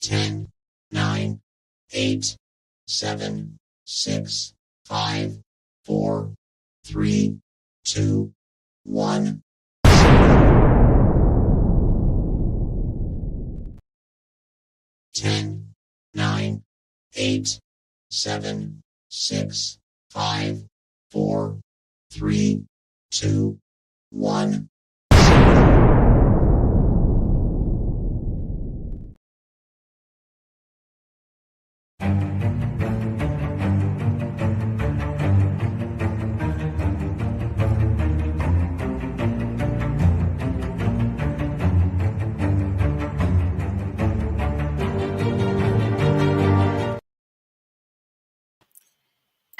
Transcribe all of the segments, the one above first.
10, 9, 8, 7, 6, 5, 4, 3, 2, 1. 10, 9, 8, 7, 6, 5, 4, 3, 2, 1.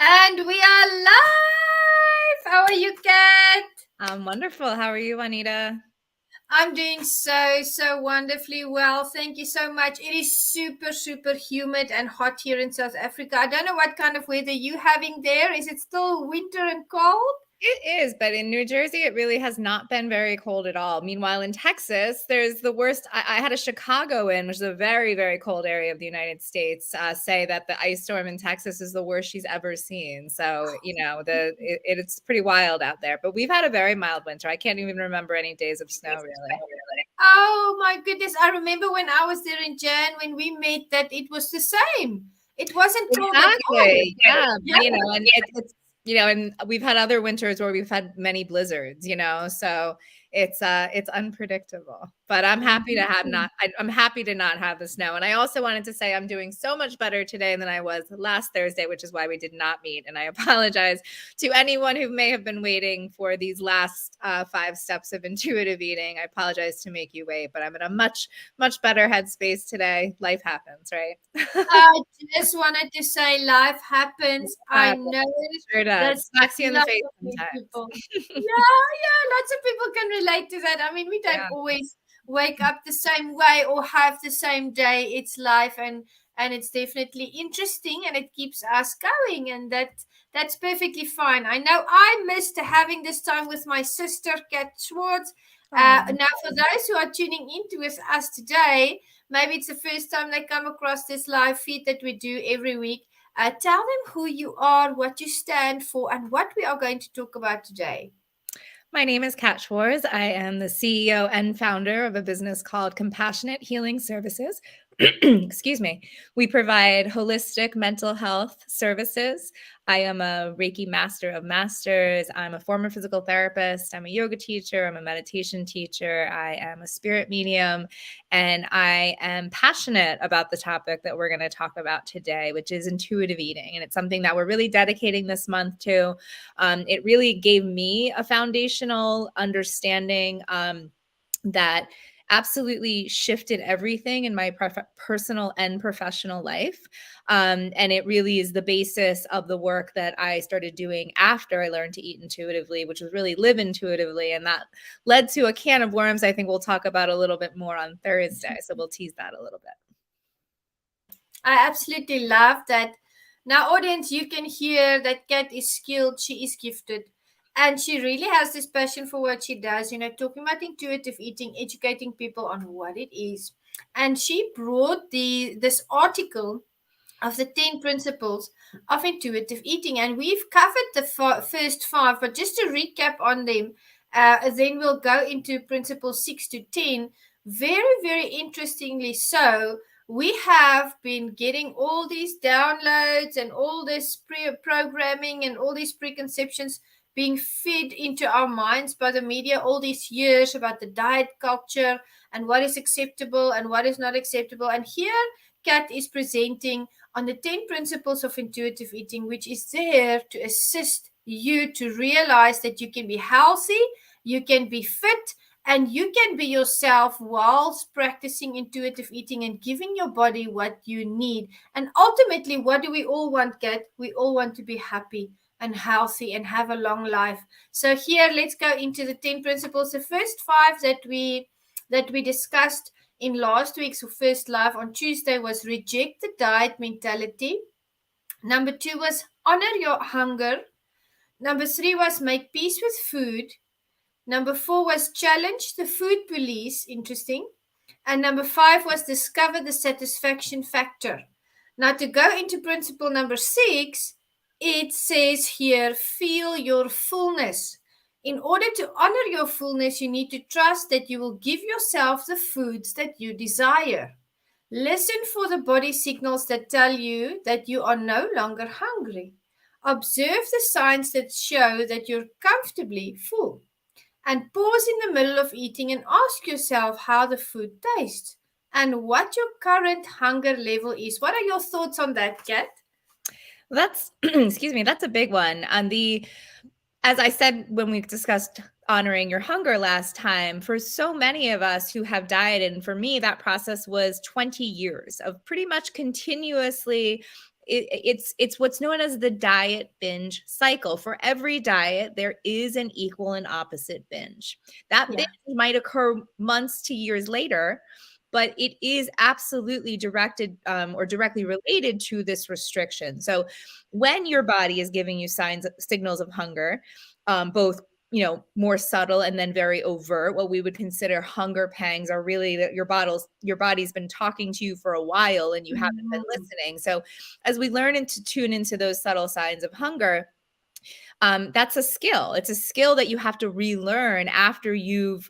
And we are live! How are you, Kat? I'm wonderful. How are you, Juanita? I'm doing so wonderfully well. Thank you so much. It is super humid and hot here in South Africa. I don't know what kind of weather you having there. Is it still winter and cold? It is, but in New Jersey, it really has not been very cold at all. Meanwhile, in Texas, there's the worst. I had a Chicagoan, which is a very cold area of the United States, say that the ice storm in Texas is the worst she's ever seen. So, it's pretty wild out there. But we've had a very mild winter. I can't even remember any days of snow, really. Oh my goodness. I remember when I was there in Jan when we met that it was the same. It wasn't cold at all. Exactly. Yeah. And it's and we've had other winters where we've had many blizzards, so it's unpredictable. But I'm happy to have I'm happy to not have the snow. And I also wanted to say I'm doing so much better today than I was last Thursday, which is why we did not meet. And I apologize to anyone who may have been waiting for these last 5 steps of intuitive eating. I apologize to make you wait, but I'm in a much better headspace today. Life happens, right? I just wanted to say life happens. I know sure does. Smacks you in the face sometimes. Yeah, lots of people can relate to that. I mean, we don't always wake up the same way or have the same day. It's life, and it's definitely interesting, and it keeps us going, and that's perfectly fine. I know I missed having this time with my sister, Kat Schwarz. Now, for those who are tuning into with us today, maybe it's the first time they come across this live feed that we do every week. Tell them who you are, what you stand for, and what we are going to talk about today. My name is Kat Schwarz. I am the CEO and founder of a business called Compassionate Healing Services. Excuse me. We provide holistic mental health services. I am a Reiki master of masters. I'm a former physical therapist. I'm a yoga teacher. I'm a meditation teacher. I am a spirit medium. And I am passionate about the topic that we're going to talk about today, which is intuitive eating. And it's something that we're really dedicating this month to. It really gave me a foundational understanding that absolutely shifted everything in my personal and professional life. And it really is the basis of the work that I started doing after I learned to eat intuitively, which was really live intuitively. And that led to a can of worms I think we'll talk about a little bit more on Thursday. So we'll tease that a little bit. I absolutely love that. Now, audience, you can hear that Kat is skilled. She is gifted. And she really has this passion for what she does, talking about intuitive eating, educating people on what it is. And she brought this article of the 10 principles of intuitive eating. And we've covered the first 5, but just to recap on them, then we'll go into principle 6 to 10. Very interestingly so, we have been getting all these downloads and all this programming and all these preconceptions being fed into our minds by the media all these years about the diet culture and what is acceptable and what is not acceptable. And here Kat is presenting on the 10 principles of intuitive eating, which is there to assist you to realize that you can be healthy, you can be fit, and you can be yourself whilst practicing intuitive eating and giving your body what you need. And ultimately, what do we all want, Kat? We all want to be happy and healthy and have a long life. So here, let's go into the 10 principles. The first 5 that we discussed in last week's first live on Tuesday was reject the diet mentality. Number 2 was honor your hunger. Number 3 was make peace with food. Number 4 was challenge the food police. Interesting. And number 5 was discover the satisfaction factor. Now, to go into principle number 6, it says here, feel your fullness. In order to honor your fullness, you need to trust that you will give yourself the foods that you desire. Listen for the body signals that tell you that you are no longer hungry. Observe the signs that show that you're comfortably full. And pause in the middle of eating and ask yourself how the food tastes and what your current hunger level is. What are your thoughts on that, Kat? That's excuse me, that's a big one. As I said when we discussed honoring your hunger last time, for so many of us who have dieted, and for me, that process was 20 years of pretty much continuously. It's what's known as the diet binge cycle. For every diet, there is an equal and opposite binge. That binge might occur months to years later, but it is absolutely directed or directly related to this restriction. So when your body is giving you signals of hunger, both more subtle and then very overt, what we would consider hunger pangs are really that your body's been talking to you for a while and you haven't been listening. So as we learn to tune into those subtle signs of hunger, that's a skill. It's a skill that you have to relearn after you've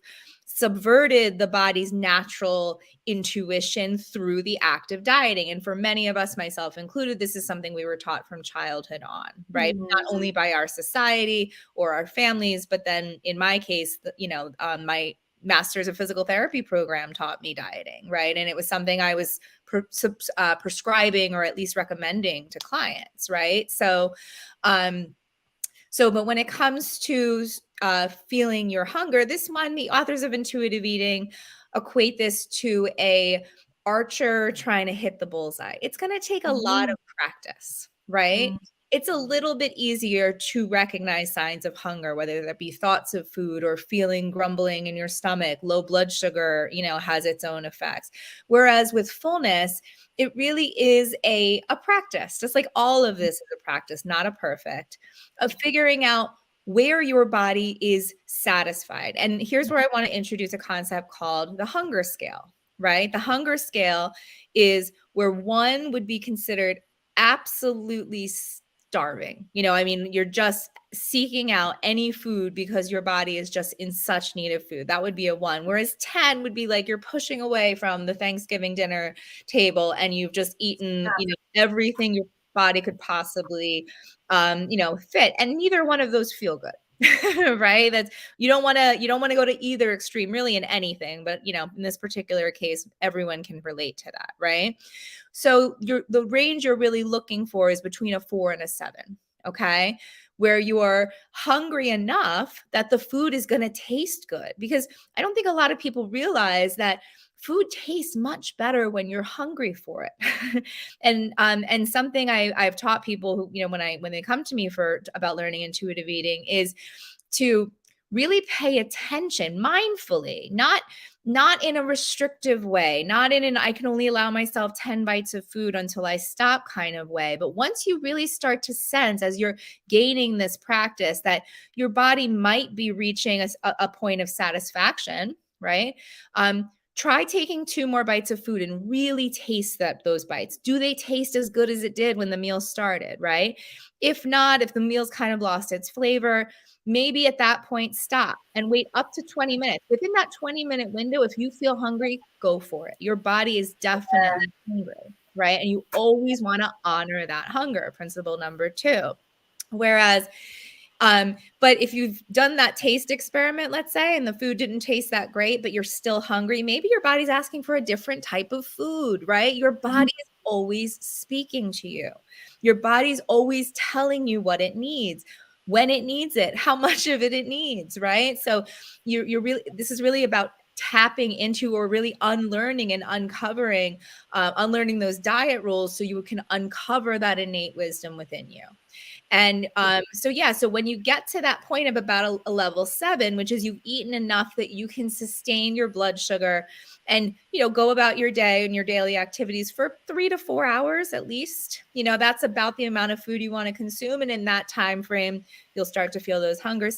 subverted the body's natural intuition through the act of dieting. And for many of us, myself included, this is something we were taught from childhood on, right? Not only by our society or our families, but then in my case, my master's of physical therapy program taught me dieting, right? And it was something I was prescribing or at least recommending to clients, right? But when it comes to feeling your hunger, this one, the authors of intuitive eating equate this to a archer trying to hit the bullseye. It's going to take a lot of practice, right? It's a little bit easier to recognize signs of hunger, whether that be thoughts of food or feeling grumbling in your stomach. Low blood sugar, has its own effects. Whereas with fullness, it really is a practice, just like all of this is a practice, not a perfect, of figuring out where your body is satisfied. And here's where I want to introduce a concept called the hunger scale, right? The hunger scale is where 1 would be considered absolutely starving. You're just seeking out any food because your body is just in such need of food. That would be a 1. Whereas 10 would be like you're pushing away from the Thanksgiving dinner table and you've just eaten, everything your body could possibly, fit. And neither one of those feel good. Right? That's you don't want to go to either extreme really in anything, but in this particular case, everyone can relate to that, right? So the range you're really looking for is between a 4 and a 7, okay? Where you're hungry enough that the food is going to taste good. Because I don't think a lot of people realize that food tastes much better when you're hungry for it. and something I've taught people who, when they come to me about learning intuitive eating is to really pay attention mindfully, not in a restrictive way, not in an I can only allow myself 10 bites of food until I stop kind of way. But once you really start to sense as you're gaining this practice that your body might be reaching a point of satisfaction, right? Try taking 2 more bites of food and really taste those bites. Do they taste as good as it did when the meal started, right? If not, if the meal's kind of lost its flavor, maybe at that point, stop and wait up to 20 minutes. Within that 20-minute window, if you feel hungry, go for it. Your body is definitely hungry, right? And you always want to honor that hunger, principle number 2. Whereas, but if you've done that taste experiment, let's say, and the food didn't taste that great, but you're still hungry, maybe your body's asking for a different type of food, right? Your body is always speaking to you. Your body's always telling you what it needs, when it needs it, how much of it needs, right? So this is really about tapping into or really unlearning and unlearning those diet rules so you can uncover that innate wisdom within you. And so when you get to that point of about a level 7, which is you've eaten enough that you can sustain your blood sugar and, go about your day and your daily activities for 3 to 4 hours at least, that's about the amount of food you want to consume. And in that time frame, you'll start to feel those hunger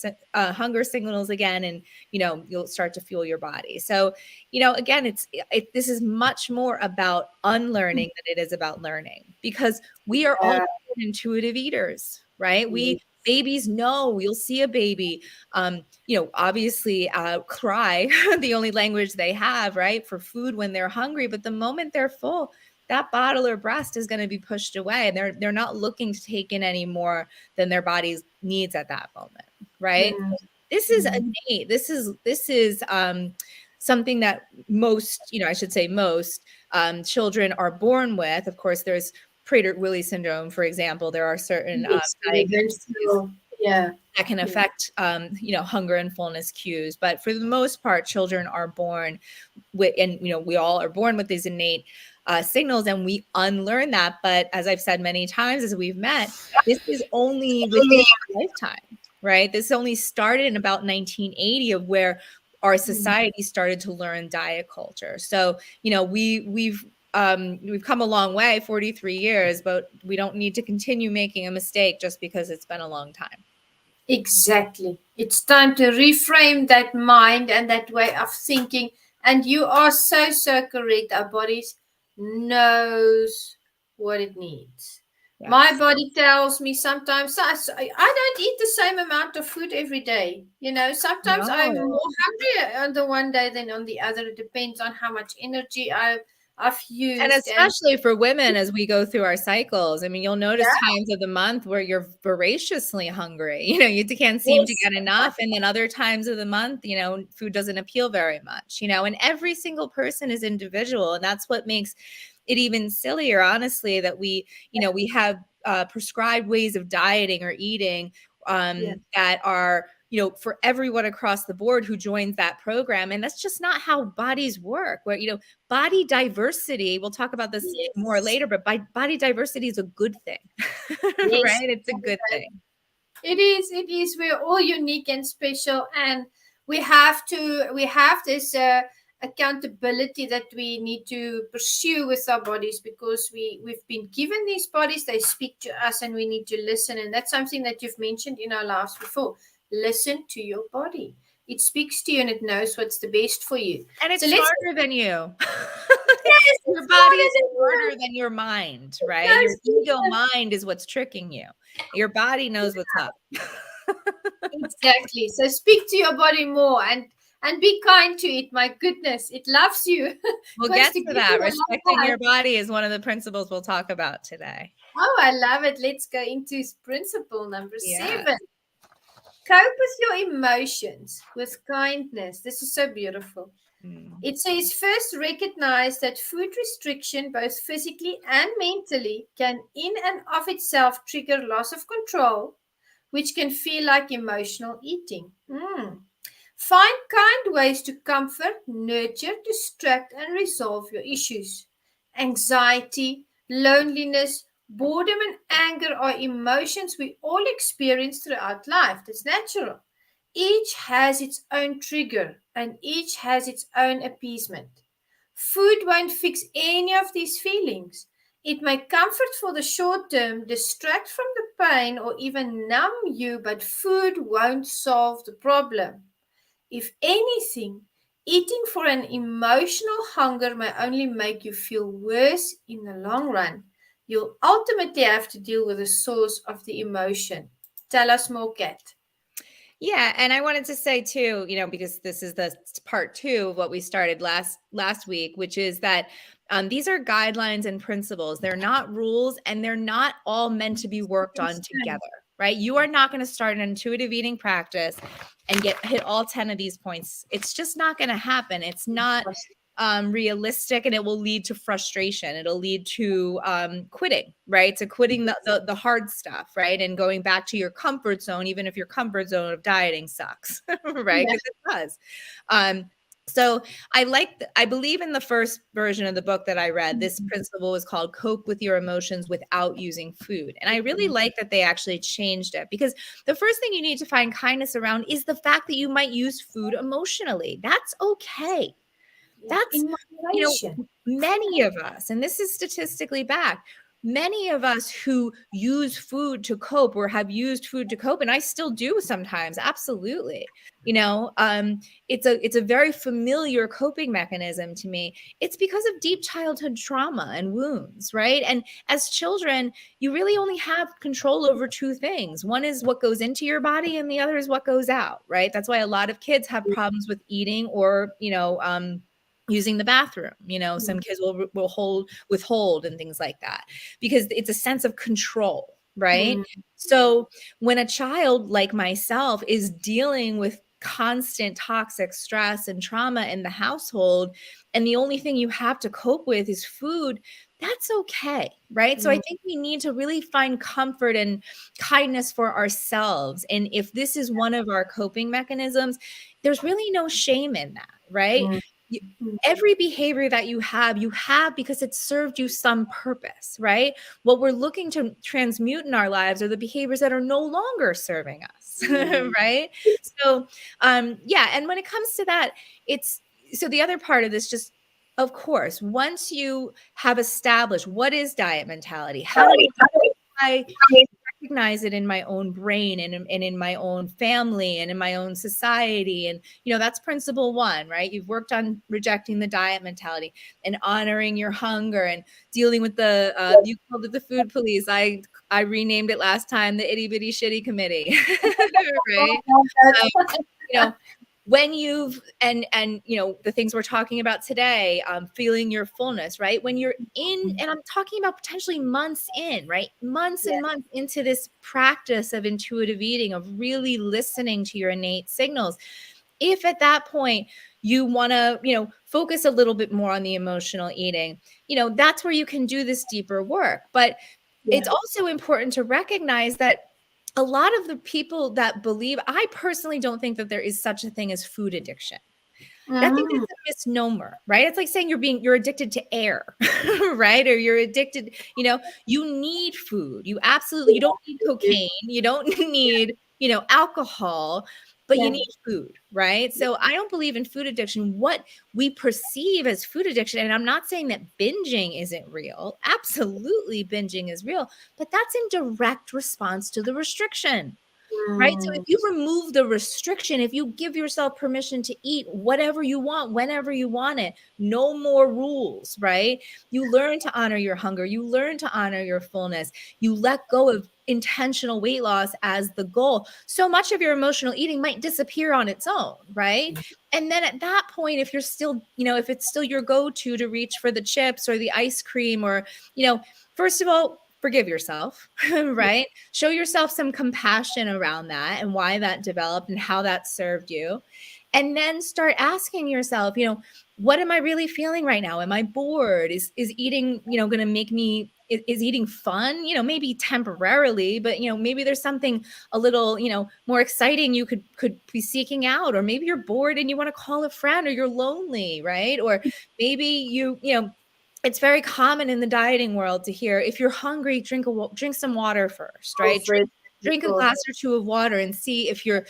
signals again, and, you'll start to fuel your body. So, again, this is much more about unlearning than it is about learning, because we are all intuitive eaters, right? Babies know. You'll see a baby, obviously cry, the only language they have, right, for food when they're hungry. But the moment they're full, that bottle or breast is going to be pushed away, and they're not looking to take in any more than their body needs at that moment, right? This is innate. This is something that most, I should say most children are born with. Of course, there's Prader-Willi syndrome, for example. There are certain diagnoses that can affect, hunger and fullness cues. But for the most part, children are born with, and, we all are born with these innate signals, and we unlearn that. But as I've said many times, as we've met, this is only within our lifetime, right? This only started in about 1980, of where our society started to learn diet culture. So, we've come a long way, 43 years, but we don't need to continue making a mistake just because it's been a long time. Exactly. It's time to reframe that mind and that way of thinking. And you are so correct. Our bodies knows what it needs. Yes. My body tells me sometimes I don't eat the same amount of food every day. Sometimes I'm more hungry on the one day than on the other. It depends on how much energy I've used. And especially for women, as we go through our cycles, I mean, you'll notice times of the month where you're voraciously hungry. You can't seem to get enough. And then other times of the month, food doesn't appeal very much, and every single person is individual. And that's what makes it even sillier, honestly, that we have prescribed ways of dieting or eating that are, for everyone across the board who joins that program. And that's just not how bodies work. Where, body diversity, we'll talk about this more later, but body diversity is a good thing, right? It's a good thing. It is. We're all unique and special, and we have this accountability that we need to pursue with our bodies, because we've been given these bodies. They speak to us, and we need to listen. And that's something that you've mentioned in our lives before. Listen to your body. It speaks to you, and it knows what's the best for you. And it's smarter than you. Yes, your body is smarter than your mind, right? Your ego mind is what's tricking you. Your body knows what's up. Exactly. So speak to your body more and be kind to it. My goodness, it loves you. We'll get to that. Respecting your body is one of the principles we'll talk about today. Oh, I love it. Let's go into principle number 7. Cope with your emotions with kindness. This is so beautiful. It says, first recognize that food restriction, both physically and mentally, can in and of itself trigger loss of control, which can feel like emotional eating. Find kind ways to comfort, nurture, distract, and resolve your issues. Anxiety, loneliness, boredom, and anger are emotions we all experience throughout life. That's natural. Each has its own trigger, and each has its own appeasement. Food won't fix any of these feelings. It may comfort for the short term, distract from the pain, or even numb you, but food won't solve the problem. If anything, eating for an emotional hunger may only make you feel worse in the long run. You'll ultimately have to deal with the source of the emotion. Tell us more, Kat. Yeah, and I wanted to say too, because this is the part 2 of what we started last week, which is that these are guidelines and principles. They're not rules, and they're not all meant to be worked on together, right? You are not going to start an intuitive eating practice and hit all 10 of these points. It's just not going to happen. It's not realistic, and it will lead to frustration. It'll lead to quitting, right? To quitting the hard stuff, right? And going back to your comfort zone, even if your comfort zone of dieting sucks, right? Because it does. So I believe in the first version of the book that I read, this principle was called cope with your emotions without using food. And I really like that they actually changed it, because the first thing you need to find kindness around is the fact that you might use food emotionally. That's okay. Yeah. That's, In moderation. many of us, and this is statistically backed, many of us who use food to cope or have used food to cope, and I still do sometimes, absolutely. It's a very familiar coping mechanism to me. It's because of deep childhood trauma and wounds, right? And as children, you really only have control over two things. One is what goes into your body, and the other is what goes out, right? That's why a lot of kids have problems with eating or, using the bathroom. Some kids will withhold and things like that, because it's a sense of control, right? So when a child like myself is dealing with constant toxic stress and trauma in the household, and the only thing you have to cope with is food, that's okay, right? So I think we need to really find comfort and kindness for ourselves. And if this is one of our coping mechanisms, there's really no shame in that, right? You- Every behavior that you have because it served you some purpose, right? What we're looking to transmute in our lives are the behaviors that are no longer serving us, right? So, yeah. And when it comes to that, it's so the other part of this, just of course, once you have established what is diet mentality, how do I recognize it in my own brain and in my own family and in my own society. And, that's principle one, right? You've worked on rejecting the diet mentality and honoring your hunger and dealing with you called it the food police. I renamed it last time the itty bitty shitty committee, right? You know, when you've and the things we're talking about today, feeling your fullness, right? When you're in, and I'm talking about potentially months in, right? Months and months into this practice of intuitive eating, of really listening to your innate signals. If at that point you want to, focus a little bit more on the emotional eating, that's where you can do this deeper work. But it's also important to recognize that a lot of the people that believe, I personally don't think that there is such a thing as food addiction. I think it's a misnomer, right? It's like saying you're addicted to air, right? Or you're addicted, you need food. You don't need cocaine. You don't need, alcohol, but you need food, right? So I don't believe in food addiction. What we perceive as food addiction, and I'm not saying that binging isn't real. Absolutely, binging is real, but that's in direct response to the restriction. Right? So if you remove the restriction, if you give yourself permission to eat whatever you want, whenever you want it, no more rules, right? You learn to honor your hunger. You learn to honor your fullness. You let go of intentional weight loss as the goal. So much of your emotional eating might disappear on its own, right? And then at that point, if you're still, if it's still your go-to to reach for the chips or the ice cream or, first of all, forgive yourself, right? Show yourself some compassion around that and why that developed and how that served you. And then start asking yourself, what am I really feeling right now? Am I bored? Is eating, going to make me, is eating fun? Maybe temporarily, but maybe there's something a little, more exciting you could be seeking out. Or maybe you're bored and you want to call a friend, or you're lonely, right? Or maybe it's very common in the dieting world to hear, if you're hungry, drink some water first, right? Drink a glass or two of water and see if you're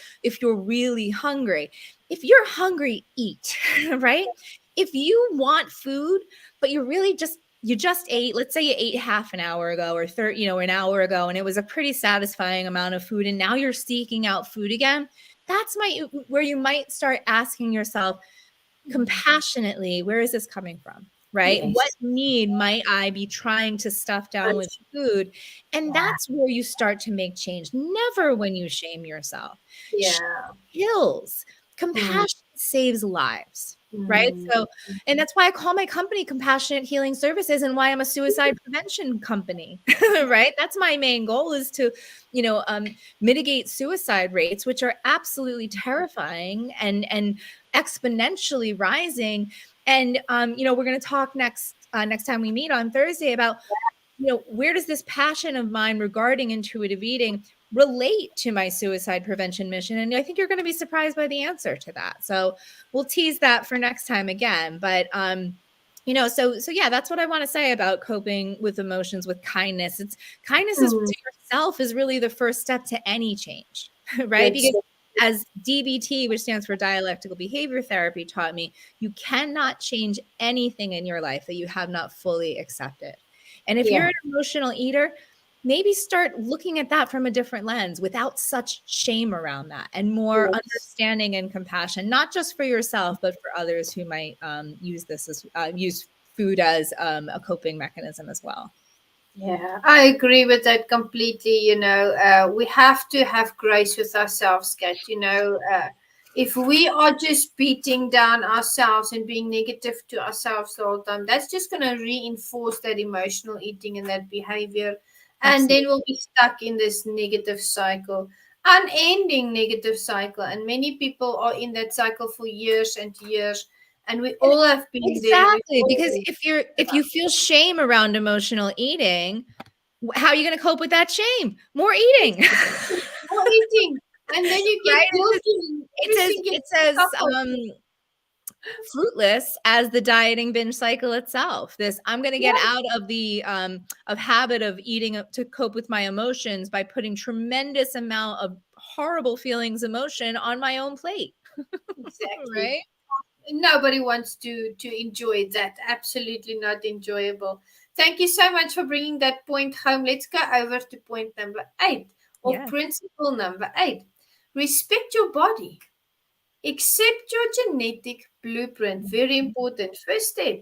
really hungry. If you're hungry, eat, right? If you want food, but you just ate, let's say you ate half an hour ago or an hour ago, and it was a pretty satisfying amount of food, and now you're seeking out food again, that's where you might start asking yourself compassionately, where is this coming from? Right? What need might I be trying to stuff down with food? And that's where you start to make change. Never when you shame yourself. Shame kills. Compassion saves lives. Right. So, and that's why I call my company Compassionate Healing Services, and why I'm a suicide prevention company. Right. That's my main goal, is to, mitigate suicide rates, which are absolutely terrifying and exponentially rising. And we're going to talk next time we meet on Thursday about, where does this passion of mine regarding intuitive eating, relate to my suicide prevention mission? And I think you're going to be surprised by the answer to that. So we'll tease that for next time again. But so yeah, that's what I want to say about coping with emotions with kindness. It's kindness is to yourself is really the first step to any change, right? Because as DBT, which stands for dialectical behavior therapy, taught me, you cannot change anything in your life that you have not fully accepted. And if you're an emotional eater, maybe start looking at that from a different lens without such shame around that, and more understanding and compassion, not just for yourself, but for others who might use food as a coping mechanism as well. Yeah, I agree with that completely. We have to have grace with ourselves, Kat. If we are just beating down ourselves and being negative to ourselves the whole time, that's just going to reinforce that emotional eating and that behavior. And then we'll be stuck in this negative cycle, unending negative cycle. And many people are in that cycle for years and years. And we all have been there. Exactly, because if you feel shame around emotional eating, how are you going to cope with that shame? More eating. More eating. And then you get guilty. It's as fruitless as the dieting binge cycle itself. I'm going to get out of the of habit of eating to cope with my emotions by putting tremendous amount of horrible feelings, emotion on my own plate. Exactly. Right? Nobody wants to enjoy that. Absolutely not enjoyable. Thank you so much for bringing that point home. Let's go over to point number 8, or principle number 8. Respect your body. Accept your genetic blueprint. Very important. First step.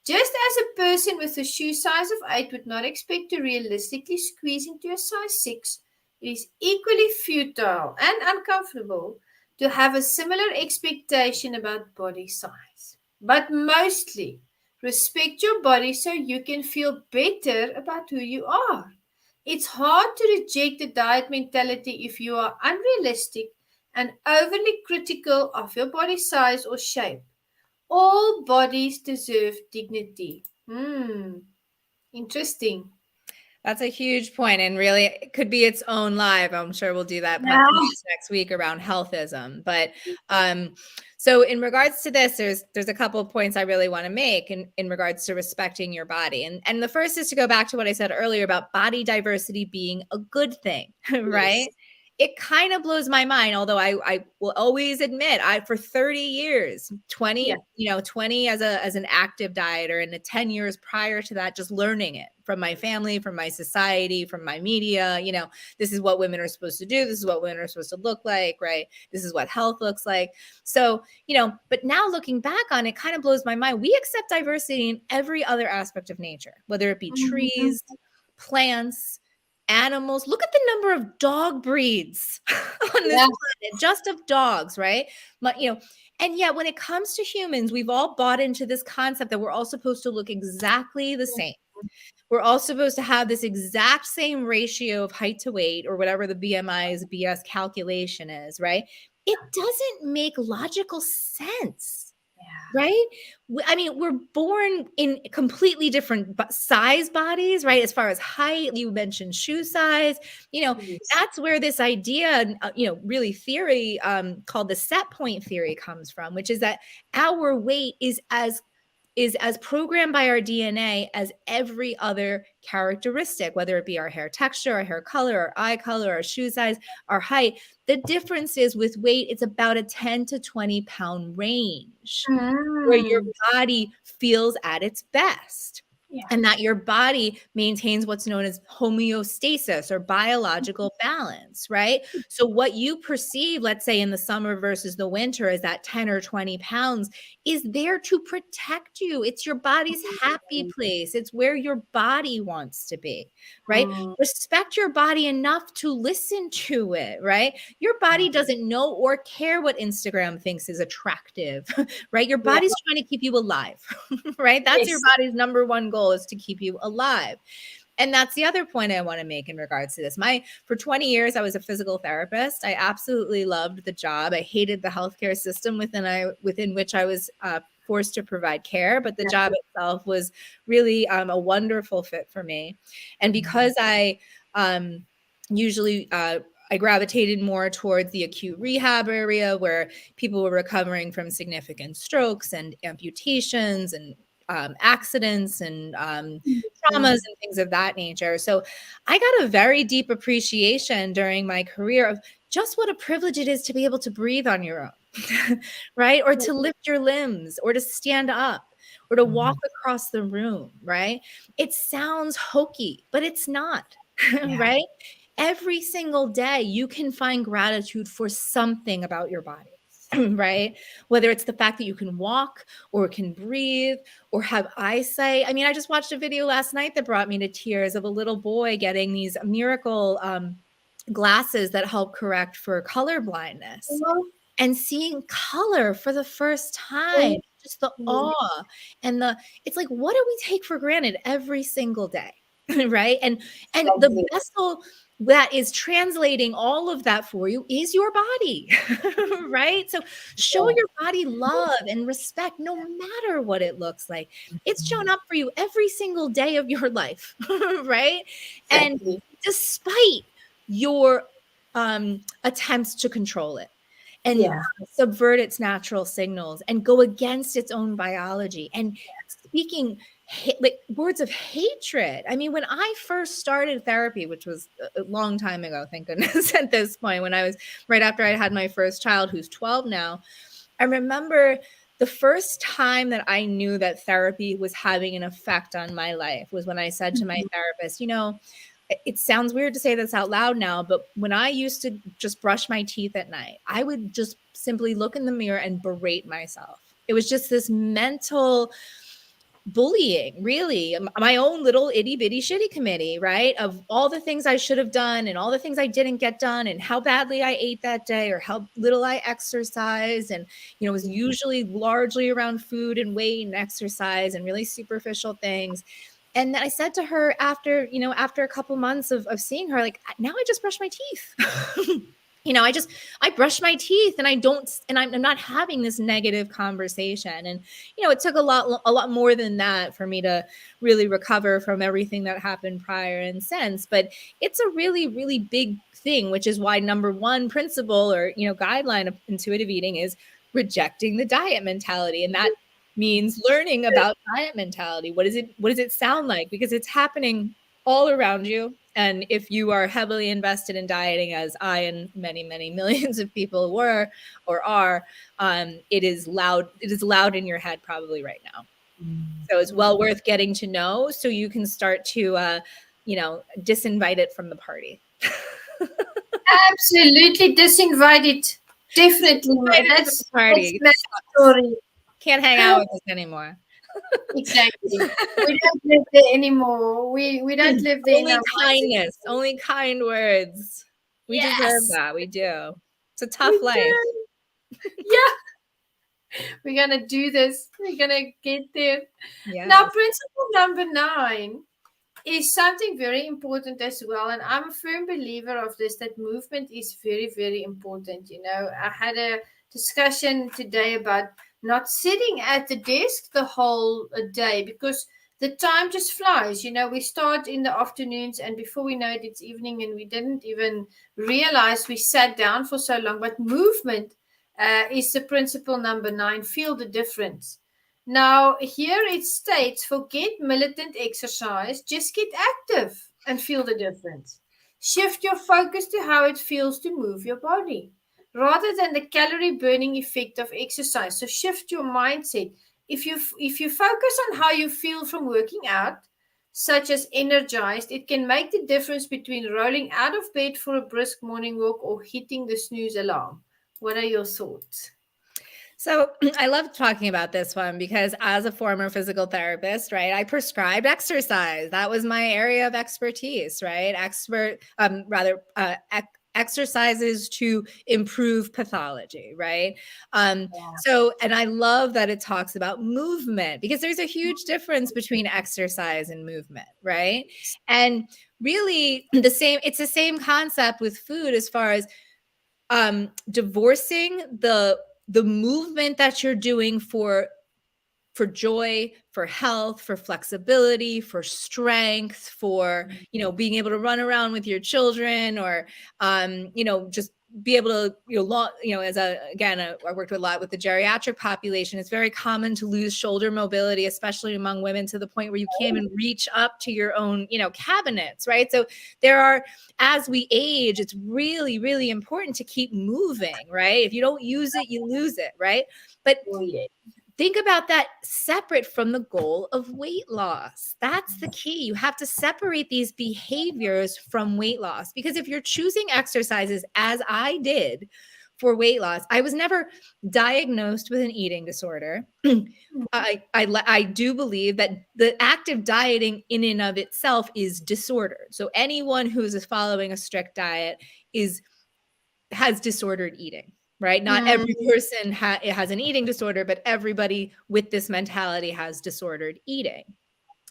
Just as a person with a shoe size of 8 would not expect to realistically squeeze into a size 6, it is equally futile and uncomfortable to have a similar expectation about body size. But mostly, respect your body so you can feel better about who you are. It's hard to reject the diet mentality if you are unrealistic and overly critical of your body size or shape. All bodies deserve dignity. Interesting. That's a huge point, and really it could be its own live. I'm sure we'll do that Yeah. next week around healthism. But so in regards to this, there's a couple of points I really want to make in regards to respecting your body. And the first is to go back to what I said earlier about body diversity being a good thing, right? Yes. It kind of blows my mind, although I will always admit, for 30 years, 20 as an active dieter, and the 10 years prior to that, just learning it from my family, from my society, from my media. This is what women are supposed to do. This is what women are supposed to look like, right? This is what health looks like. So, but now looking back on it, kind of blows my mind. We accept diversity in every other aspect of nature, whether it be trees, plants, animals. Look at the number of dog breeds on this planet, just of dogs, right? But and yet when it comes to humans, we've all bought into this concept that we're all supposed to look exactly the same. We're all supposed to have this exact same ratio of height to weight, or whatever the BS calculation is, right? It doesn't make logical sense. Right? I mean, we're born in completely different size bodies, right? As far as height, you mentioned shoe size, that's where this idea, really theory called the set point theory comes from, which is that our weight is as programmed by our DNA as every other characteristic, whether it be our hair texture, our hair color, our eye color, our shoe size, our height. The difference is with weight, it's about a 10 to 20 pound range where your body feels at its best. And that your body maintains what's known as homeostasis, or biological balance, right? So what you perceive, let's say in the summer versus the winter, as that 10 or 20 pounds is there to protect you. It's your body's happy place. It's where your body wants to be, right? Respect your body enough to listen to it, right? Your body doesn't know or care what Instagram thinks is attractive, right? Your body's trying to keep you alive, right? That's your body's number one goal, is to keep you alive. And that's the other point I want to make in regards to this. For 20 years, I was a physical therapist. I absolutely loved the job. I hated the healthcare system within which I was forced to provide care, but the job itself was really a wonderful fit for me. And because I usually I gravitated more towards the acute rehab area where people were recovering from significant strokes and amputations and accidents and traumas and things of that nature. So I got a very deep appreciation during my career of just what a privilege it is to be able to breathe on your own, right? Or to lift your limbs, or to stand up, or to walk across the room, right? It sounds hokey, but it's not, right? Every single day, you can find gratitude for something about your body. Right? Whether it's the fact that you can walk or can breathe or have eyesight. I mean, I just watched a video last night that brought me to tears of a little boy getting these miracle glasses that help correct for color blindness and seeing color for the first time. Just the awe and it's like, what do we take for granted every single day? Right? And the vessel that is translating all of that for you is your body. Right? So show your body love and respect no matter what it looks like. It's shown up for you every single day of your life. Right? And despite your attempts to control it and subvert its natural signals and go against its own biology and speaking like words of hatred. I mean, when I first started therapy, which was a long time ago, thank goodness, at this point, when I was right after I had my first child, who's 12 now, I remember the first time that I knew that therapy was having an effect on my life was when I said to my therapist, it sounds weird to say this out loud now, but when I used to just brush my teeth at night, I would just simply look in the mirror and berate myself. It was just this mental bullying, really, my own little itty bitty shitty committee, right? Of all the things I should have done and all the things I didn't get done and how badly I ate that day or how little I exercised. And, it was usually largely around food and weight and exercise and really superficial things. And I said to her after a couple months of seeing her, like, now I just brush my teeth. I brush my teeth and I'm not having this negative conversation. And, it took a lot more than that for me to really recover from everything that happened prior and since. But it's a really, really big thing, which is why number one principle or, guideline of intuitive eating is rejecting the diet mentality. And that means learning about diet mentality. What does it sound like? Because it's happening all around you. And if you are heavily invested in dieting, as I and many, many millions of people were or are, it is loud. It is loud in your head probably right now. So it's well worth getting to know so you can start to, disinvite it from the party. Absolutely disinvite it. Definitely. That's the party. That's story. Can't hang out with us anymore. Exactly. We don't live there anymore. We don't live there. Only kindness, only kind words. We deserve that. We do. It's a tough life. Yeah. We're going to do this. We're going to get there. Yes. Now, principle number 9 is something very important as well. And I'm a firm believer of this, that movement is very, very important. I had a discussion today about not sitting at the desk the whole day because the time just flies. We start in the afternoons and before we know it, it's evening and we didn't even realize we sat down for so long. But movement is the principle number 9. Feel the difference. Now, here it states, forget militant exercise, just get active and feel the difference. Shift your focus to how it feels to move your body rather than the calorie burning effect of exercise. So shift your mindset. If you focus on how you feel from working out, such as energized, it can make the difference between rolling out of bed for a brisk morning walk or hitting the snooze alarm. What are your thoughts? So I love talking about this one because as a former physical therapist, right, I prescribed exercise. That was my area of expertise, right? Exercises to improve pathology, right? So, and I love that it talks about movement because there's a huge difference between exercise and movement, right? And really it's the same concept with food as far as divorcing the movement that you're doing for for joy, for health, for flexibility, for strength, for, being able to run around with your children, or, just be able to, I worked a lot with the geriatric population. It's very common to lose shoulder mobility, especially among women, to the point where you can't even reach up to your own, cabinets, right? So as we age, it's really, really important to keep moving, right? If you don't use it, you lose it, right? But think about that separate from the goal of weight loss. That's the key. You have to separate these behaviors from weight loss, because if you're choosing exercises, as I did, for weight loss, I was never diagnosed with an eating disorder. I do believe that the act of dieting in and of itself is disordered. So anyone who is following a strict diet has disordered eating. Right? Not every person has an eating disorder, but everybody with this mentality has disordered eating.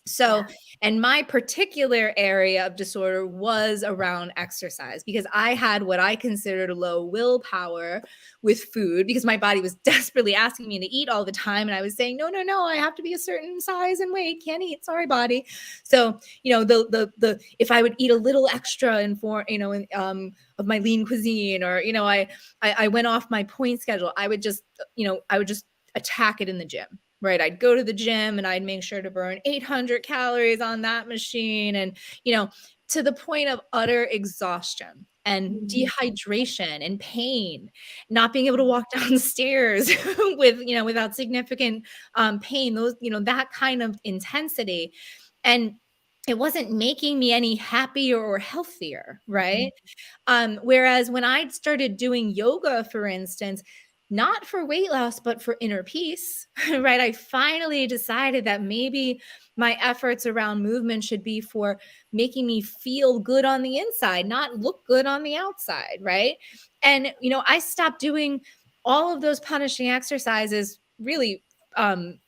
So, and my particular area of disorder was around exercise, because I had what I considered low willpower with food, because my body was desperately asking me to eat all the time. And I was saying, no, I have to be a certain size and weight. Can't eat. Sorry, body. So, if I would eat a little extra of my lean cuisine, or, I went off my point schedule, I would just attack it in the gym. Right. I'd go to the gym and I'd make sure to burn 800 calories on that machine. And, to the point of utter exhaustion and dehydration and pain, not being able to walk down the stairs without significant pain, that kind of intensity. And it wasn't making me any happier or healthier. Right. Whereas when I started doing yoga, for instance, not for weight loss, but for inner peace, right? I finally decided that maybe my efforts around movement should be for making me feel good on the inside, not look good on the outside, right? And, I stopped doing all of those punishing exercises. Really, I'm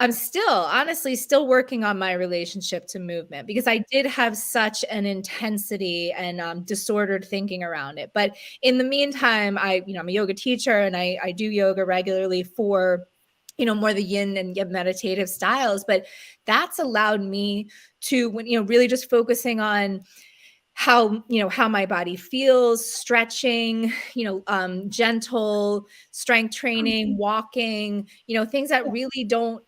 honestly still working on my relationship to movement, because I did have such an intensity and disordered thinking around it. But in the meantime, I'm a yoga teacher, and I do yoga regularly for, more the yin and yang meditative styles. But that's allowed me to, really just focusing on how my body feels, stretching, gentle strength training, walking, things that really don't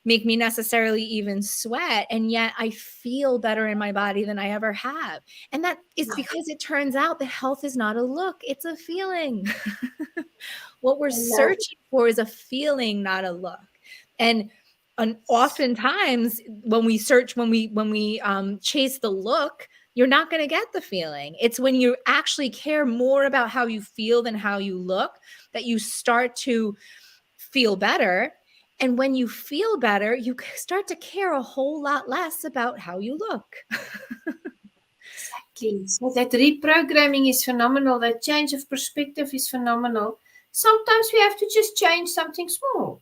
make me necessarily even sweat, and yet I feel better in my body than I ever have. And that is because it turns out that health is not a look, it's a feeling. What we're searching for is a feeling, not a look. And oftentimes when we search, when we chase the look, you're not going to get the feeling. It's when you actually care more about how you feel than how you look that you start to feel better. And when you feel better, you start to care a whole lot less about how you look. Exactly. So that reprogramming is phenomenal. That change of perspective is phenomenal. Sometimes we have to just change something small.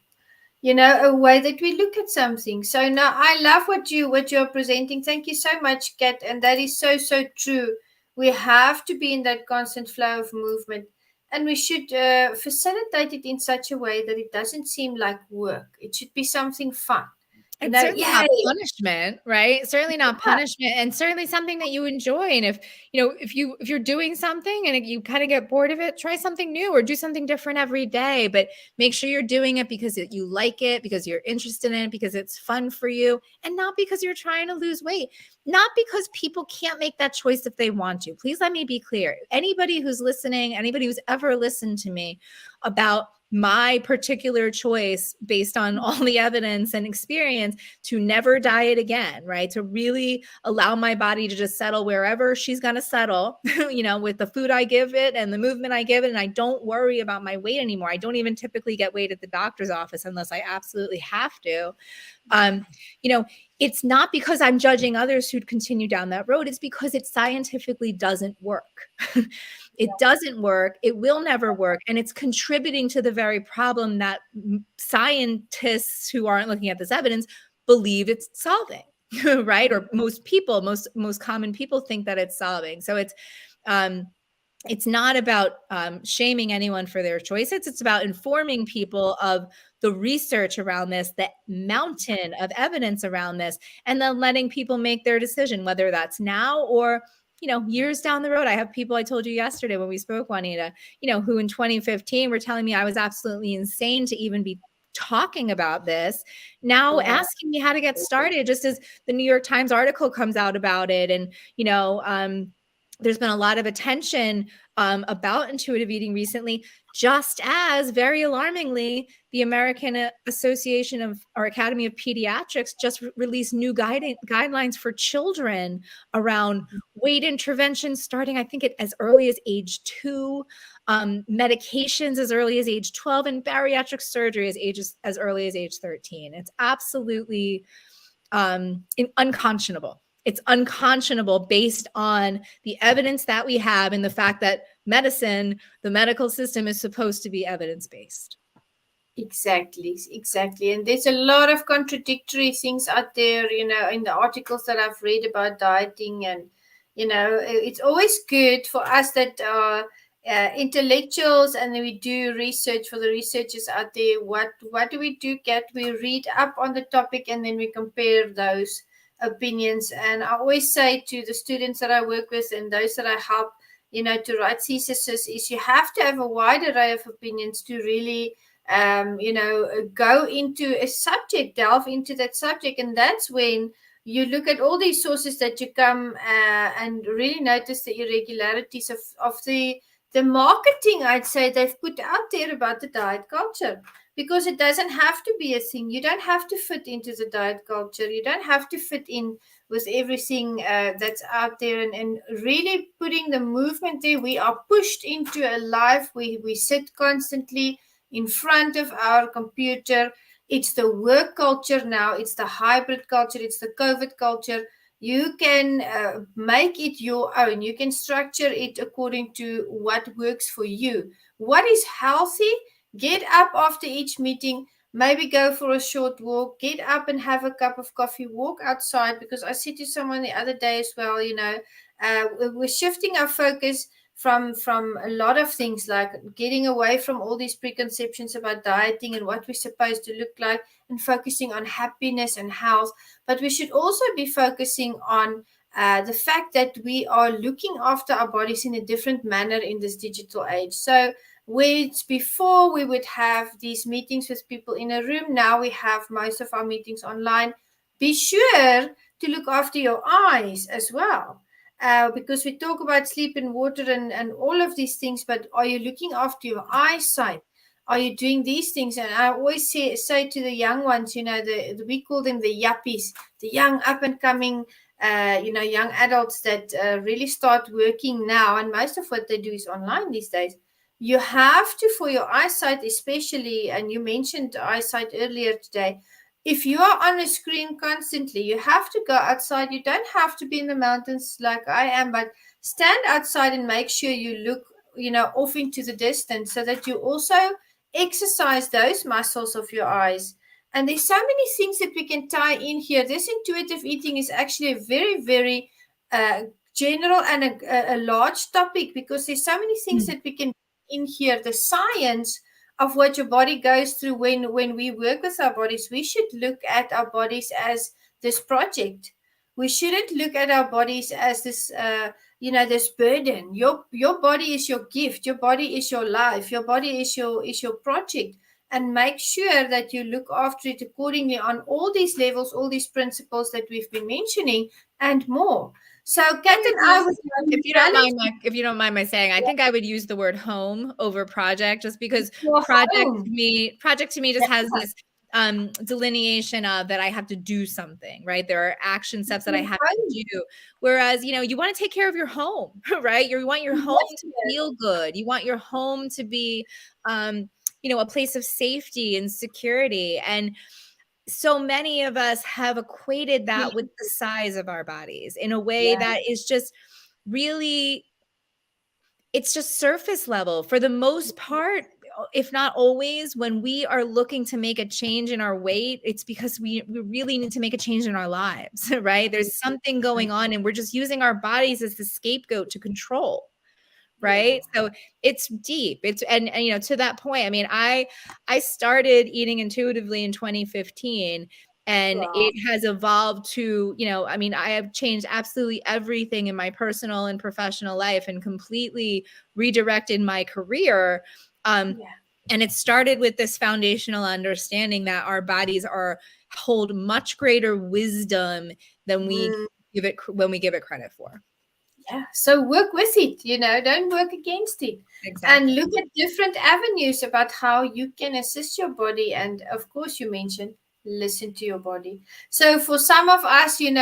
A way that we look at something. So now I love what you're presenting. Thank you so much, Kat. And that is so, so true. We have to be in that constant flow of movement, and we should facilitate it in such a way that it doesn't seem like work. It should be something fun. And certainly not punishment, right? Certainly not punishment, and certainly something that you enjoy. And if you're doing something and you kind of get bored of it, try something new or do something different every day. But make sure you're doing it because you like it, because you're interested in it, because it's fun for you, and not because you're trying to lose weight. Not because people can't make that choice if they want to. Please let me be clear. Anybody who's listening, anybody who's ever listened to me about my particular choice based on all the evidence and experience to never diet again, right? To really allow my body to just settle wherever she's going to settle, with the food I give it and the movement I give it. And I don't worry about my weight anymore. I don't even typically get weighed at the doctor's office unless I absolutely have to. It's not because I'm judging others who'd continue down that road. It's because it scientifically doesn't work. It doesn't work. It will never work. And it's contributing to the very problem that scientists who aren't looking at this evidence believe it's solving, right? Or most common people think that it's solving. So it's, it's not about shaming anyone for their choices. It's about informing people of the research around this, the mountain of evidence around this, and then letting people make their decision, whether that's now or, years down the road. I have people, I told you yesterday when we spoke, Juanita, who in 2015 were telling me I was absolutely insane to even be talking about this, now asking me how to get started, just as the New York Times article comes out about it. And, there's been a lot of attention about intuitive eating recently, just as, very alarmingly, the American Association of, or Academy of Pediatrics just released new guidelines for children around weight intervention, starting, I think, as early as age 2, medications as early as age 12, and bariatric surgery as early as age 13. It's absolutely unconscionable. It's unconscionable based on the evidence that we have and the fact that medicine, the medical system, is supposed to be evidence-based. Exactly. And there's a lot of contradictory things out there, in the articles that I've read about dieting. And, it's always good for us that are intellectuals, and then we do research for the researchers out there. What do we do? We read up on the topic, and then we compare those opinions. And I always say to the students that I work with and those that I help, to write theses, is you have to have a wide array of opinions to really go into a subject, delve into that subject. And that's when you look at all these sources that you come and really notice the irregularities of the marketing, I'd say, they've put out there about the diet culture. Because it doesn't have to be a thing. You don't have to fit into the diet culture. You don't have to fit in with everything that's out there. And really putting the movement there. We are pushed into a life where we sit constantly in front of our computer. It's the work culture now. It's the hybrid culture. It's the COVID culture. You can make it your own. You can structure it according to what works for you. What is healthy? Get up after each meeting, maybe go for a short walk, get up and have a cup of coffee, walk outside. Because I said to someone the other day as well, we're shifting our focus from a lot of things, like getting away from all these preconceptions about dieting and what we're supposed to look like, and focusing on happiness and health. But we should also be focusing on the fact that we are looking after our bodies in a different manner in this digital age. So which before we would have these meetings with people in a room, now we have most of our meetings online. Be sure to look after your eyes as well. Because we talk about sleep and water and all of these things, but are you looking after your eyesight? Are you doing these things? And I always say to the young ones, we call them the yuppies, the young up and coming, young adults that really start working now. And most of what they do is online these days. You have to, for your eyesight especially, and you mentioned eyesight earlier today, if you are on a screen constantly, you have to go outside. You don't have to be in the mountains like I am, but stand outside and make sure you look, off into the distance, so that you also exercise those muscles of your eyes. And there's so many things that we can tie in here. This intuitive eating is actually a very, very general and a large topic, because there's so many things that we can in here. The science of what your body goes through when we work with our bodies. We should look at our bodies as this project. We shouldn't look at our bodies as this this burden. Your body is your gift. Your body is your life. Your body is your project. And make sure that you look after it accordingly on all these levels, all these principles that we've been mentioning, and more. So, Kat and I would, if you don't mind my saying, I think I would use the word home over project, just because project to me just has this delineation of that I have to do something, right? There are action steps that I have to do. Whereas, you want to take care of your home, right? You want your home to feel good. You want your home to be, a place of safety and security. And so many of us have equated that with the size of our bodies in a way that is just really, it's just surface level for the most part. If not always, when we are looking to make a change in our weight, it's because we really need to make a change in our lives, right? There's something going on, and we're just using our bodies as the scapegoat to control, right? So it's deep. It's and you know, to that point, I mean, I started eating intuitively in 2015, and Wow. it has evolved to, you know, I mean, I have changed absolutely everything in my personal and professional life and completely redirected my career. Yeah. And it started with this foundational understanding that our bodies are hold much greater wisdom than we Mm. give it when we give it credit for. Yeah. So work with it, don't work against it. And Exactly. look at different avenues about how you can assist your body. And of course, you mentioned listen to your body. So for some of us, we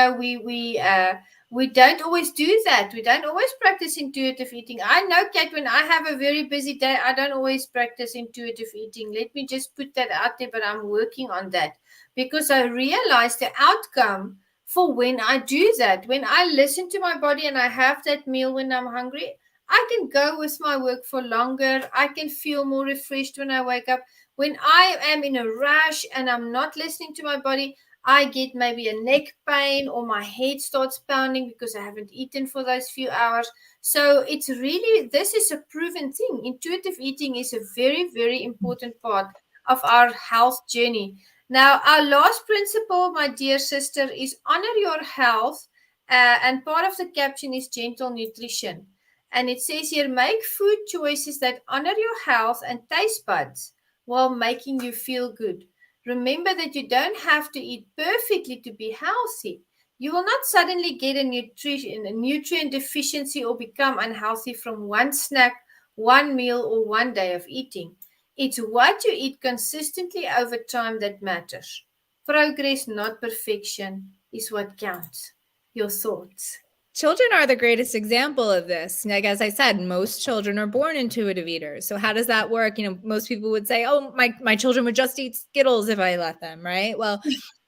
don't always do that. We don't always practice intuitive eating. I know, Kat, when I have a very busy day, I don't always practice intuitive eating. Let me just put that out there, but I'm working on that because I realize the outcome for when I do that, when I listen to my body and I have that meal when I'm hungry, I can go with my work for longer. I can feel more refreshed when I wake up. When I am in a rush and I'm not listening to my body, I get maybe a neck pain or my head starts pounding because I haven't eaten for those few hours. So it's really, this is a proven thing. Intuitive eating is a very, very important part of our health journey. Now, our last principle, my dear sister, is honor your health. And part of the caption is gentle nutrition. And it says here, make food choices that honor your health and taste buds while making you feel good. Remember that you don't have to eat perfectly to be healthy. You will not suddenly get a nutrient deficiency or become unhealthy from one snack, one meal, or one day of eating. It's what you eat consistently over time that matters. Progress, not perfection, is what counts. Your thoughts? Children are the greatest example of this. Like, as I said, most children are born intuitive eaters. So how does that work? You know, most people would say, oh, my children would just eat Skittles if I let them, right? Well,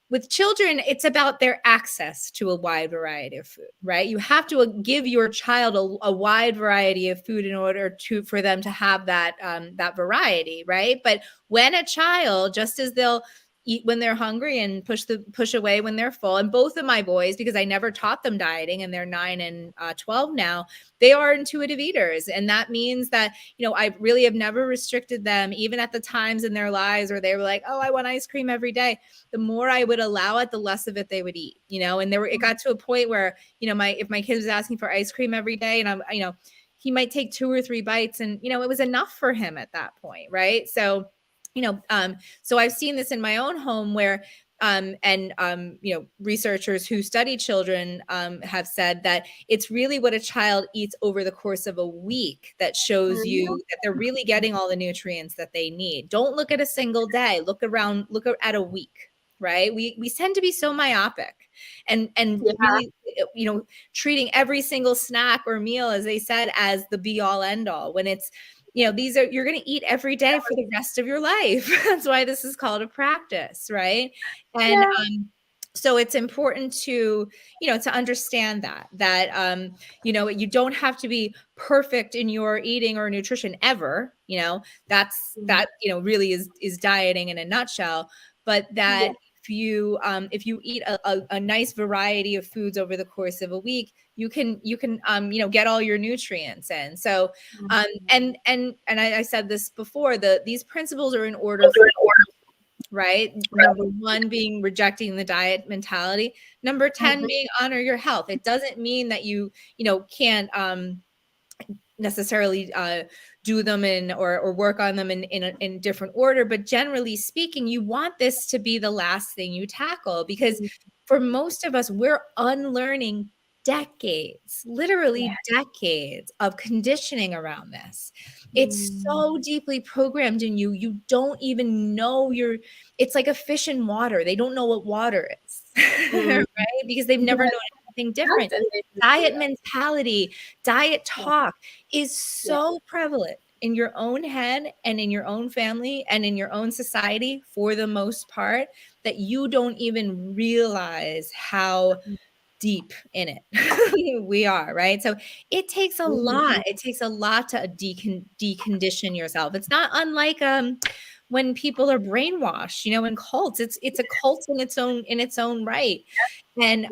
with children, it's about their access to a wide variety of food, right? You have to give your child a wide variety of food in order to for them to have that variety, right? But when a child, just as they'll eat when they're hungry and push away when they're full, and both of my boys, because I never taught them dieting, and they're 9 and 12 now, they are intuitive eaters, and that means that, you know, I really have never restricted them, even at the times in their lives where they were like, oh, I want ice cream every day. The more I would allow it, the less of it they would eat, you know. And it got to a point where, you know, if my kid was asking for ice cream every day, and I'm, you know, he might take 2 or 3 bites, and, you know, it was enough for him at that point, right? So, you know, so I've seen this in my own home where you know, researchers who study children have said that it's really what a child eats over the course of a week that shows you that they're really getting all the nutrients that they need. Don't look at a single day. Look at a week, right? We tend to be so myopic and Yeah. really, you know, treating every single snack or meal, as they said, as the be all end all, when it's, you know, you're going to eat every day for the rest of your life. That's why this is called a practice, right? And Yeah. so it's important to, you know, to understand that you know, you don't have to be perfect in your eating or nutrition ever, you know. That, you know, really is dieting in a nutshell. But that Yeah. if you eat a nice variety of foods over the course of a week, you can you know, get all your nutrients in. So I said this before, these principles are in order for, right? Number 1 being rejecting the diet mentality. Number 10 being honor your health. It doesn't mean that you know, can't necessarily do them or work on them in different order, but generally speaking, you want this to be the last thing you tackle, because for most of us, we're unlearning decades, literally decades of conditioning around this. It's so deeply programmed in you, you don't even know it's like a fish in water. They don't know what water is, right? Because they've never known anything different. Diet mentality, diet talk is so prevalent in your own head and in your own family and in your own society, for the most part, that you don't even realize how deep in it we are, right? So it takes a lot. It takes a lot to decondition yourself. It's not unlike when people are brainwashed, you know, in cults. It's a cult in its own right. And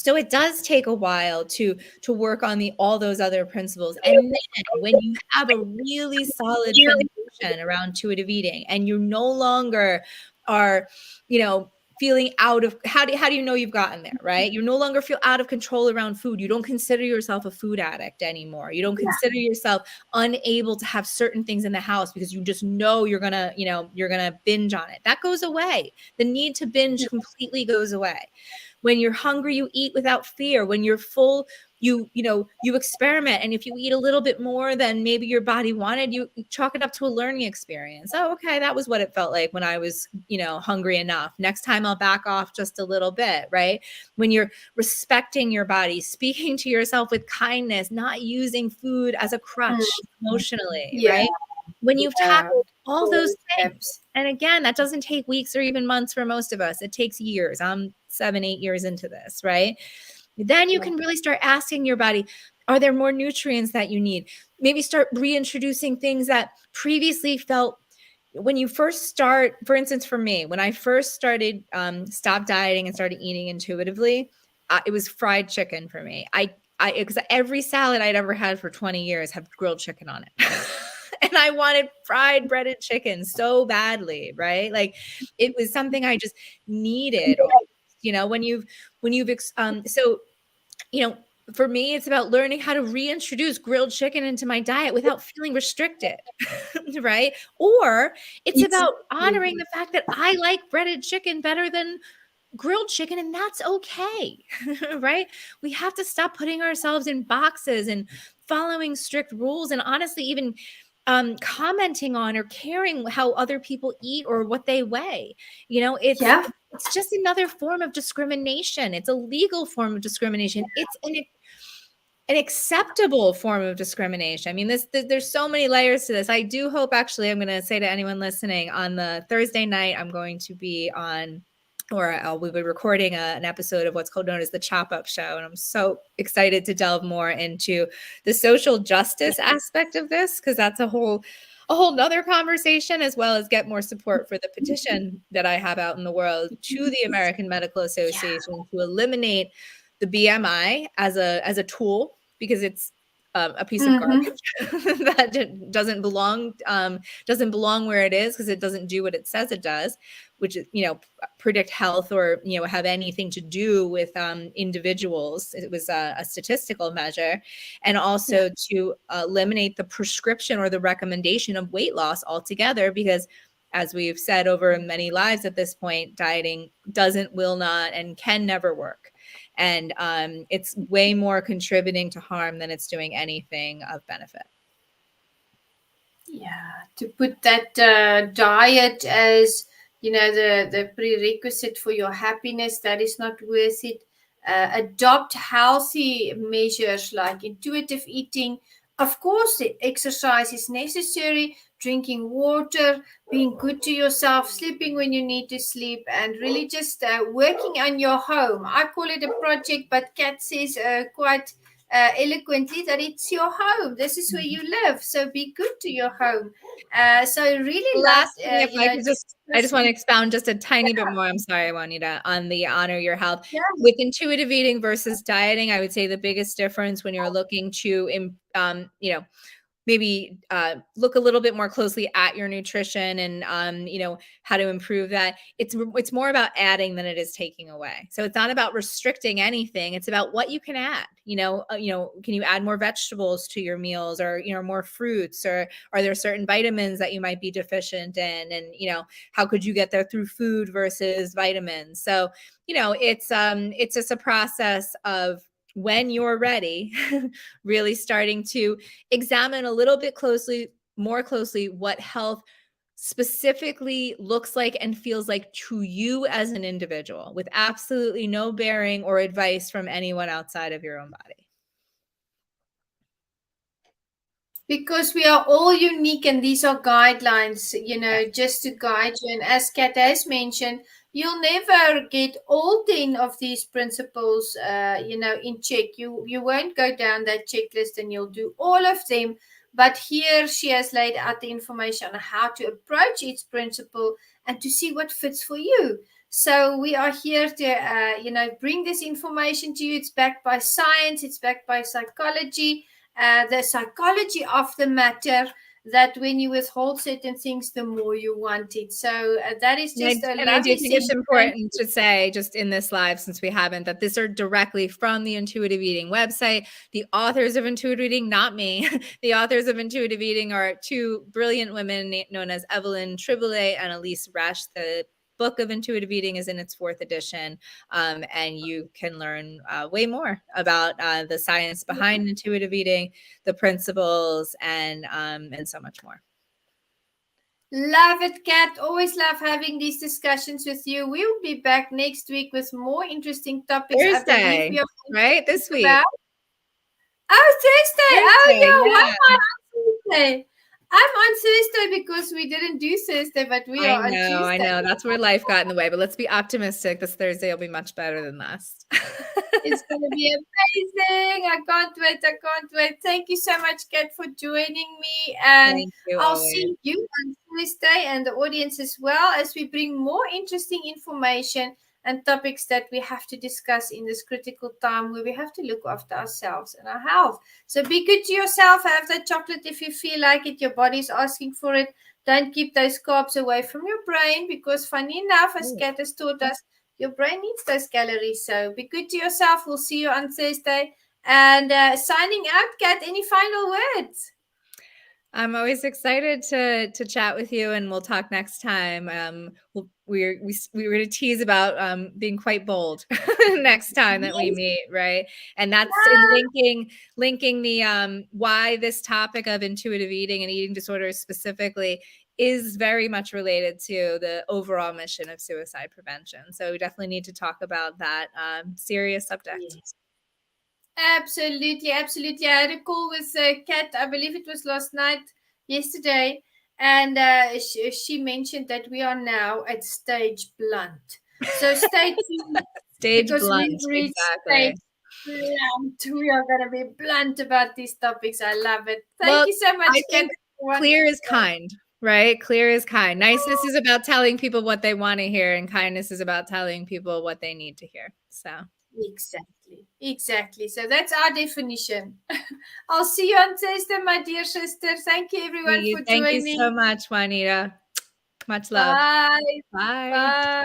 So it does take a while to work on all those other principles. And then when you have a really solid foundation around intuitive eating, and you no longer are, feeling out of, how do you know you've gotten there, right? You no longer feel out of control around food. You don't consider yourself a food addict anymore. You don't consider yourself unable to have certain things in the house because you just know you're gonna binge on it. That goes away. The need to binge completely goes away. When you're hungry, you eat without fear. When you're full, you experiment. And if you eat a little bit more than maybe your body wanted, you chalk it up to a learning experience. Oh, okay, that was what it felt like when I was, hungry enough. Next time I'll back off just a little bit, right? When you're respecting your body, speaking to yourself with kindness, not using food as a crutch emotionally, right? When you've tackled all those things. And again, that doesn't take weeks or even months for most of us. It takes years. I'm 7-8 years into this, right? Then you can really start asking your body, are there more nutrients that you need? Maybe start reintroducing things that previously felt, when you first start, for instance, for me, when I first started, stopped dieting and started eating intuitively, it was fried chicken for me. Because every salad I'd ever had for 20 years had grilled chicken on it. And I wanted fried breaded chicken so badly, right? Like it was something I just needed. So, for me, it's about learning how to reintroduce grilled chicken into my diet without feeling restricted, right? Or it's about honoring the fact that I like breaded chicken better than grilled chicken, and that's okay, right? We have to stop putting ourselves in boxes and following strict rules, and honestly, even commenting on or caring how other people eat or what they weigh. It's just another form of discrimination. It's a legal form of discrimination. It's an acceptable form of discrimination. I mean, there's so many layers to this. I do hope, actually, I'm going to say to anyone listening, on the Thursday night, I'm going to be on, or we'll be recording an episode of what's called known as the Chop Up Show. And I'm so excited to delve more into the social justice aspect of this, because that's a whole nother conversation, as well as get more support for the petition that I have out in the world to the American Medical Association to eliminate the BMI as a tool, because it's a piece of garbage that doesn't belong where it is, because it doesn't do what it says it does, which is, predict health or, have anything to do with individuals. It was a statistical measure. And also to eliminate the prescription or the recommendation of weight loss altogether, because as we've said over many lives at this point, dieting doesn't, will not, and can never work. And it's way more contributing to harm than it's doing anything of benefit. Yeah, to put that diet as, the prerequisite for your happiness, that is not worth it. Adopt healthy measures like intuitive eating. Of course, the exercise is necessary, drinking water, being good to yourself, sleeping when you need to sleep, and really just working on your home. I call it a project, but Kat says quite eloquently that it's your home. This is where you live. So be good to your home. So I really Last love, thing, if I could I just want to expound just a tiny bit more. I'm sorry, Juanita, on the honor your health. Yeah. With intuitive eating versus dieting, I would say the biggest difference when you're looking to, maybe look a little bit more closely at your nutrition and how to improve that. It's more about adding than it is taking away. So it's not about restricting anything. It's about what you can add. Can you add more vegetables to your meals, or more fruits, or are there certain vitamins that you might be deficient in, and how could you get there through food versus vitamins? So it's just a process of, when you're ready, really starting to examine a little bit more closely what health specifically looks like and feels like to you as an individual, with absolutely no bearing or advice from anyone outside of your own body. Because we are all unique, and these are guidelines, just to guide you. And as Kat has mentioned, you'll never get all 10 of these principles, in check. You won't go down that checklist and you'll do all of them. But here she has laid out the information on how to approach each principle and to see what fits for you. So we are here to, bring this information to you. It's backed by science. It's backed by psychology. The psychology of the matter, that when you withhold certain things, the more you want it. So that is just a And I do lovely think it's session. important to say, just in this live, since we haven't, that these are directly from the Intuitive Eating website. The authors of Intuitive Eating, not me, the authors of Intuitive Eating are two brilliant women known as Evelyn Triboulet and Elise Resch. The book of Intuitive Eating is in its 4th edition, and you can learn way more about the science behind intuitive eating, the principles, and so much more. Love it, Kat. Always love having these discussions with you. We will be back next week with more interesting topics. I believe Thursday, we are right? This week. about. Oh, Thursday. Thursday, Oh, yeah. Why yeah. am I on Thursday? I'm on Thursday because we didn't do Thursday, but we are on Tuesday. I know. That's where life got in the way. But let's be optimistic. This Thursday will be much better than last. It's going to be amazing. I can't wait. I can't wait. Thank you so much, Kat, for joining me. And Thank you. I'll Always. see you on Thursday and the audience as well, as we bring more interesting information and topics that we have to discuss in this critical time where we have to look after ourselves and our health. So be good to yourself. Have that chocolate if you feel like it. Your body's asking for it. Don't keep those carbs away from your brain, because funny enough, as Kat has taught us, your brain needs those calories. So be good to yourself. We'll see you on Thursday. And signing out, Kat, any final words? I'm always excited to chat with you, and we'll talk next time. We're going to tease about being quite bold next time that we meet, right? And that's in linking the why this topic of intuitive eating and eating disorders specifically is very much related to the overall mission of suicide prevention. So we definitely need to talk about that serious subject. Yes. Absolutely, absolutely. I had a call with Kat, I believe it was yesterday, and she mentioned that we are now at stage blunt. So stay tuned. Stage because blunt, we've reached exactly. stage blunt. We are going to be blunt about these topics. I love it. Thank you so much, I Kat. think clear is kind, right? Clear is kind. Niceness is about telling people what they want to hear, and kindness is about telling people what they need to hear. So exactly. So that's our definition. I'll see you on Thursday, my dear sister. Thank you, everyone, for thank joining. you so much, Juanita. Much love. Bye. Bye. Bye.